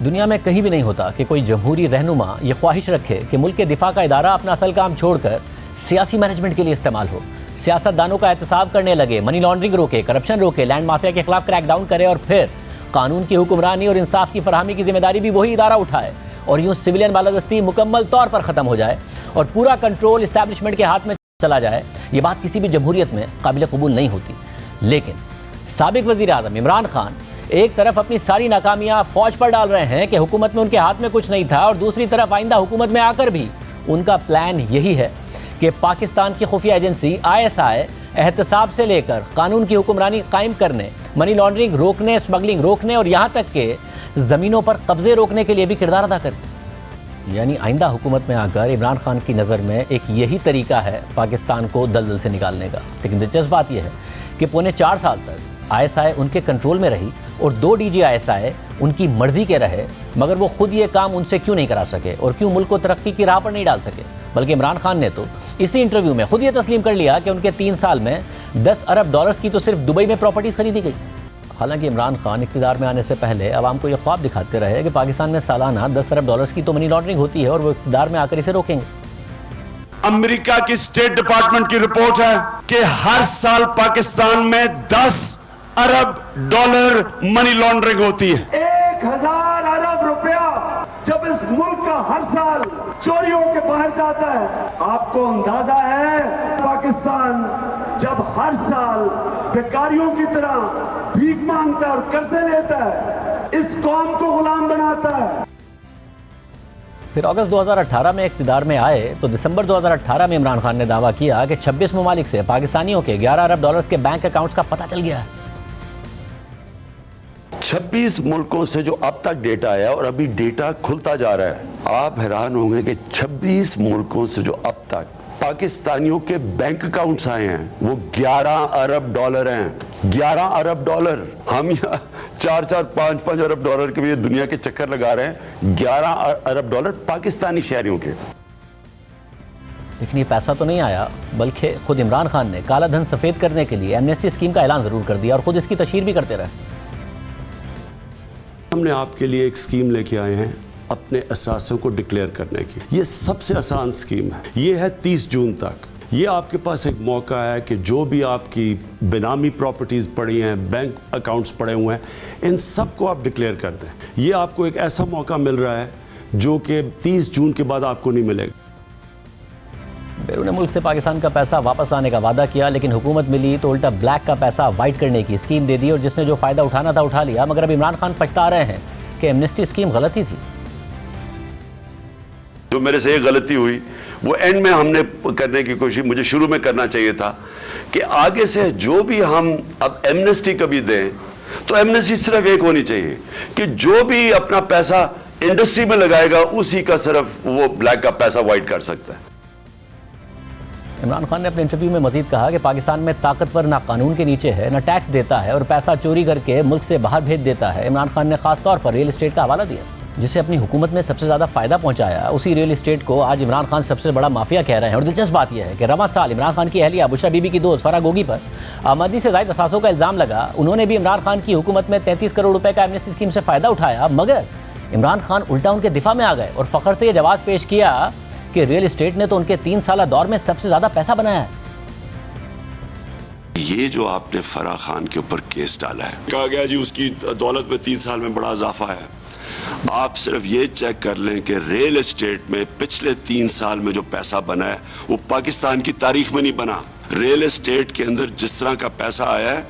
दुनिया में कहीं भी नहीं होता कि कोई जमहूरी रहनुमा ये ख्वाहिश रखे कि मुल्क के दिफा का इदारा अपना असल काम छोड़कर सियासी मैनेजमेंट के लिए इस्तेमाल हो, सियासतदानों का एहतसाब करने लगे, मनी लॉन्ड्रिंग रोके, करप्शन रोके, लैंड माफिया के खिलाफ क्रैकडाउन करे और फिर कानून की हुक्मरानी और इंसाफ की फरहमी की जिम्मेदारी भी वही इदारा उठाए और यूं सिविलियन बालादस्ती मुकम्मल तौर पर ख़त्म हो जाए और पूरा कंट्रोल इस्टेब्लिशमेंट के हाथ में चला जाए। ये बात किसी भी जमहूरियत में काबिल कबूल नहीं होती। लेकिन साबिक वज़ीर आज़म इमरान खान एक तरफ अपनी सारी नाकामियां फौज पर डाल रहे हैं कि हुकूमत में उनके हाथ में कुछ नहीं था और दूसरी तरफ आइंदा हुकूमत में आकर भी उनका प्लान यही है कि पाकिस्तान की खुफिया एजेंसी ISI एहतसाब से लेकर कानून की हुक्मरानी कायम करने, मनी लॉन्ड्रिंग रोकने, स्मगलिंग रोकने और यहाँ तक के ज़मीनों पर कब्जे रोकने के लिए भी किरदार अदा करे। यानी आइंदा हुकूमत में आकर इमरान खान की नज़र में एक यही तरीका है पाकिस्तान को दलदल से निकालने का। लेकिन दिलचस्प बात यह है कि पौने 4 साल तक ISI उनके कंट्रोल में रही और 2 DG ISI उनकी मर्जी के रहे, मगर वो खुद ये काम उनसे क्यों नहीं करा सके और क्यों मुल्क को तरक्की की राह पर नहीं डाल सके। बल्कि इमरान खान ने तो इसी इंटरव्यू में खुद ये तस्लीम कर लिया कि उनके 3 साल में 10 अरब डॉलर्स की तो सिर्फ दुबई में प्रॉपर्टीज़ खरीदी गई। हालांकि इमरान खान इक़्तिदार में आने से पहले आवाम को ये ख्वाब दिखाते रहे कि पाकिस्तान में सालाना 10 अरब डॉलर्स की तो मनी लॉन्ड्रिंग होती है और वो इक़्तिदार में आकर इसे रोकेंगे। अमेरिका की स्टेट डिपार्टमेंट की रिपोर्ट है कि हर साल पाकिस्तान में 10 अरब डॉलर मनी लॉन्ड्रिंग होती है। 1000 अरब रुपया जब इस मुल्क का हर साल चोरी होकर बाहर जाता है, आपको अंदाजा है पाकिस्तान जब हर साल बेकारियों की तरह भीख मांगता है और कर्जे लेता है, इस कौम को गुलाम बनाता है। फिर अगस्त 2018 में इक़्तिदार में आए तो दिसंबर 2018 में इमरान खान ने दावा किया कि 26 ममालिक से पाकिस्तानियों के 11 अरब डॉलर्स के बैंक अकाउंट्स का पता चल गया है। 26 मुल्कों से जो अब तक डेटा आया और अभी डेटा खुलता जा रहा है, आप हैरान होंगे कि 26 मुल्कों से जो अब तक पाकिस्तानियों के बैंक अकाउंट्स आए हैं वो 11 अरब डॉलर हैं। 11 अरब डॉलर। हम यहाँ 4-4, 5-5 अरब डॉलर के भी दुनिया के चक्कर लगा रहे हैं। 11 अरब डॉलर पाकिस्तानी शहरियों के। लेकिन ये पैसा तो नहीं आया, बल्कि खुद इमरान खान ने काला धन सफ़ेद करने के लिए एमनेस्टी स्कीम का ऐलान ज़रूर कर दिया और खुद इसकी तशहीर भी करते रहे। हमने आपके लिए एक स्कीम लेके आए हैं अपने असासों को डिक्लेयर करने की। ये सबसे आसान स्कीम है। ये है 30 जून तक। ये आपके पास एक मौका है कि जो भी आपकी बेनामी प्रॉपर्टीज़ पड़ी हैं, बैंक अकाउंट्स पड़े हुए हैं, इन सब को आप डिक्लेयर कर दें। ये आपको एक ऐसा मौका मिल रहा है जो कि 30 जून के बाद आपको नहीं मिलेगा। बैरून मुल्क से पाकिस्तान का पैसा वापस लाने का वादा किया, लेकिन हुकूमत मिली तो उल्टा ब्लैक का पैसा वाइट करने की स्कीम दे दी और जिसने जो फ़ायदा उठाना था उठा लिया। मगर अब इमरान खान पछता रहे हैं कि एमनेस्टी स्कीम गलती थी। जो मेरे से एक गलती हुई वो एंड में हमने करने की कोशिश मुझे शुरू में करना चाहिए था कि आगे से जो भी हम अब एमनेस्टी कभी दें तो एमनेस्टी सिर्फ एक होनी चाहिए कि जो भी अपना पैसा इंडस्ट्री में लगाएगा उसी का सिर्फ वो ब्लैक का पैसा वाइट कर सकता है। इमरान खान ने अपने इंटरव्यू में मजीद कहा कि पाकिस्तान में ताकतवर ना कानून के नीचे है, ना टैक्स देता है और पैसा चोरी करके मुल्क से बाहर भेज देता है। इमरान खान ने खास तौर पर रियल एस्टेट का हवाला दिया, जिसे अपनी हुकूमत में सबसे ज़्यादा फ़ायदा पहुंचाया। उसी रियल एस्टेट को आज इमरान खान सबसे बड़ा माफिया कह रहे हैं। और दिलचस्प बात यह है कि रवां साल इमरान खान की अहलिया बुशरा बीबी की दोस्त फराह गोगी पर आमदनी से ज़ायद असासों का इल्ज़ाम लगा। उन्होंने भी इमरान खान की हुकूमत में 33 करोड़ रुपए का एमनेस्टी स्कीम से फ़ायदा उठाया, मगर इमरान खान उल्टा उनके दिफा में आ गए और फ़ख्र से यह जवाब पेश किया कि रियल एस्टेट ने तो उनके 3 साल दौर में सबसे ज़्यादा पैसा बनाया है। ये जो आपने फराह खान के ऊपर केस डाला है, कहा गया जी उसकी दौलत में 3 साल में बड़ा इजाफा है। आप सिर्फ ये चेक कर लें कि रियल एस्टेट में पिछले 3 साल में जो पैसा बना है वो पाकिस्तान की तारीख में नहीं बना। रियल एस्टेट के अंदर जिस तरह का पैसा आया है,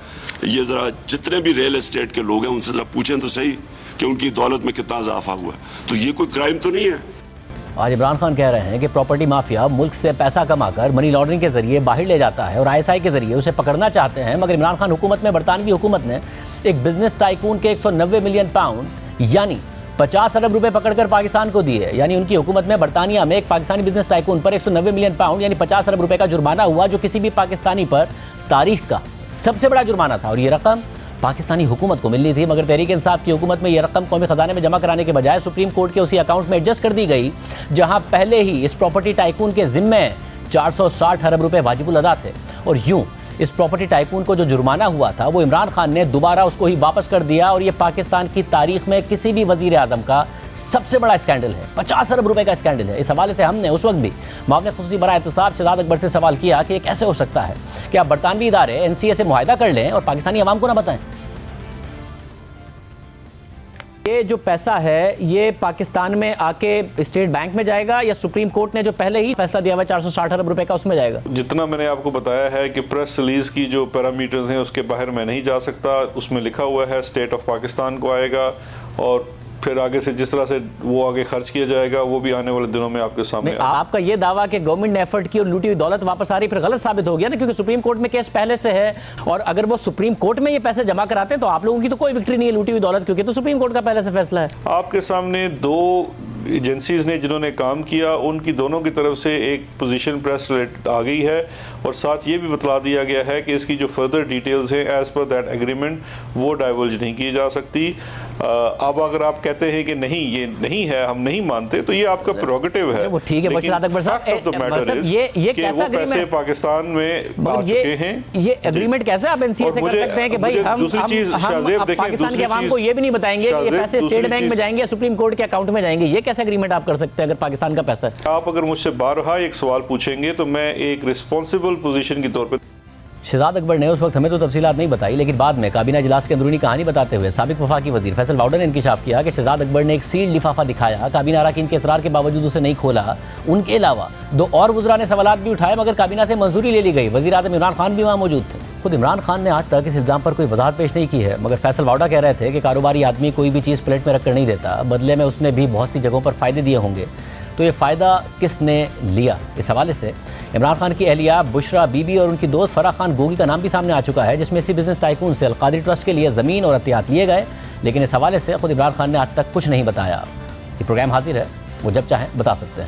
ये जरा जितने भी रियल एस्टेट के लोग हैं उनसे जरा पूछें तो सही कि उनकी दौलत में कितना इजाफा हुआ। तो ये कोई क्राइम तो नहीं है। आज इमरान खान कह रहे हैं कि प्रॉपर्टी माफिया मुल्क से पैसा कमाकर मनी लॉन्ड्रिंग के जरिए बाहर ले जाता है और ISI के जरिए उसे पकड़ना चाहते हैं। मगर इमरान खान हुकूमत में बरतानवी हुकूमत ने एक बिजनेस टाइकून के 190 मिलियन पाउंड यानी 50 अरब रुपए पकड़कर पाकिस्तान को दिए। यानी उनकी हुकूमत में बरतानिया में एक पाकिस्तानी बिजनेस टाइकून पर 190 मिलियन पाउंड यानी 50 अरब रुपए का जुर्माना हुआ, जो किसी भी पाकिस्तानी पर तारीख का सबसे बड़ा जुर्माना था। और ये रकम पाकिस्तानी हुकूमत को मिलनी थी, मगर तहरीक इंसाफ की हुकूमत में यह रकम कौमी खजाने में जमा कराने के बजाय सुप्रीम कोर्ट के उसी अकाउंट में एडजस्ट कर दी गई, जहां पहले ही इस प्रॉपर्टी टाइकून के जिम्मे 460 अरब रुपए वाजिबुल अदा थे। और यूं इस प्रॉपर्टी टाइकून को जो जुर्माना हुआ था वो इमरान खान ने दोबारा उसको ही वापस कर दिया और ये पाकिस्तान की तारीख में किसी भी वजीर आजम का सबसे बड़ा स्कैंडल है। 50 अरब रुपए का स्कैंडल है। इस हवाले से हमने उस वक्त भी मामले खुसूसी बराए एहतसाब शहजाद अकबर से सवाल किया कि ये कैसे हो सकता है कि आप बरतानवी इदारे NCA से मुआहिदा कर लें और पाकिस्तानी अवाम को ना बताएं। ये जो पैसा है ये पाकिस्तान में आके स्टेट बैंक में जाएगा या सुप्रीम कोर्ट ने जो पहले ही फैसला दिया हुआ 460 अरब रुपए का उसमें जाएगा? जितना मैंने आपको बताया है कि प्रेस रिलीज की जो पैरामीटर्स हैं उसके बाहर मैं नहीं जा सकता। उसमें लिखा हुआ है स्टेट ऑफ पाकिस्तान को आएगा और फिर आगे से जिस तरह से वो आगे खर्च किया जाएगा वो भी आने वाले दिनों में आपके सामने। आपका ये दावा कि गवर्नमेंट ने एफर्ट की और लूटी हुई दौलत वापस आ रही फिर गलत साबित हो गया ना, क्योंकि सुप्रीम कोर्ट में केस पहले से है और अगर वो सुप्रीम कोर्ट में ये पैसे जमा कराते हैं तो आप लोगों की तो कोई विक्ट्री नहीं है लूटी हुई दौलत, क्योंकि तो सुप्रीम कोर्ट का पहले से फैसला है। आपके सामने दो एजेंसीज ने जिन्होंने काम किया उनकी दोनों की तरफ से एक पोजीशन प्रेस आ गई है और साथ ये भी बतला दिया गया है कि इसकी जो फर्दर डिटेल्स हैं एज पर दैट एग्रीमेंट वो डाइवर्ज नहीं की जा सकती। अब अगर आप कहते हैं कि नहीं ये नहीं है, हम नहीं मानते, तो ये आपका प्रोगेटिव है। वो ठीक है, लेकिन fact of the matter is ये कि कैसा वो पैसे पाकिस्तान में आ चुके हैं। ये एग्रीमेंट कैसे आप NCA से कर सकते हैं कि भाई हम पाकिस्तान के अवाम को ये भी नहीं बताएंगे कि ये पैसे स्टेट बैंक में जाएंगे या सुप्रीम कोर्ट के अकाउंट में जाएंगे? ये कैसे एग्रीमेंट आप कर सकते हैं अगर पाकिस्तान का पैसा है? आप अगर मुझसे बारहा एक सवाल पूछेंगे तो मैं एक रिस्पॉन्सिबल पोजीशन के तौर पर। शहजाद अकबर ने उस वक्त हमें तो तफसीलात नहीं बताई, लेकिन बाद में काबीना इजलास की अंदरूनी कहानी बताते हुए साबिक वफाकी वजीर फैसल वाउडर ने इंकिशाफ किया कि शहजाद अकबर ने एक सील्ड लिफाफा दिखाया, काबीना अरकान के इसरार के बावजूद उसे नहीं खोला। उनके अलावा दो और वज़रा ने सवालात भी उठाए मगर काबीना से मंजूरी ले ली गई। वज़ीर आज़म इमरान खान भी वहाँ मौजूद थे। खुद इमरान खान ने आज तक इस इल्ज़ाम पर कोई वजाहत पेश नहीं की है, मगर फैसल वाउडा कह रहे थे कि कारोबारी आदमी कोई भी चीज़ प्लेट में रख कर नहीं देता, बदले में उसने भी बहुत सी जगहों पर फ़ायदे दिए होंगे। तो ये फ़ायदा किसने लिया? इस हवाले से इमरान खान की अहलिया बुशरा बीबी और उनकी दोस्त फराह खान गोगी का नाम भी सामने आ चुका है, जिसमें इसी बिजनेस टाइकून से अलकादरी ट्रस्ट के लिए ज़मीन और अतियात लिए गए, लेकिन इस हवाले से खुद इमरान खान ने आज तक कुछ नहीं बताया। ये प्रोग्राम हाजिर है, वो जब चाहें बता सकते हैं।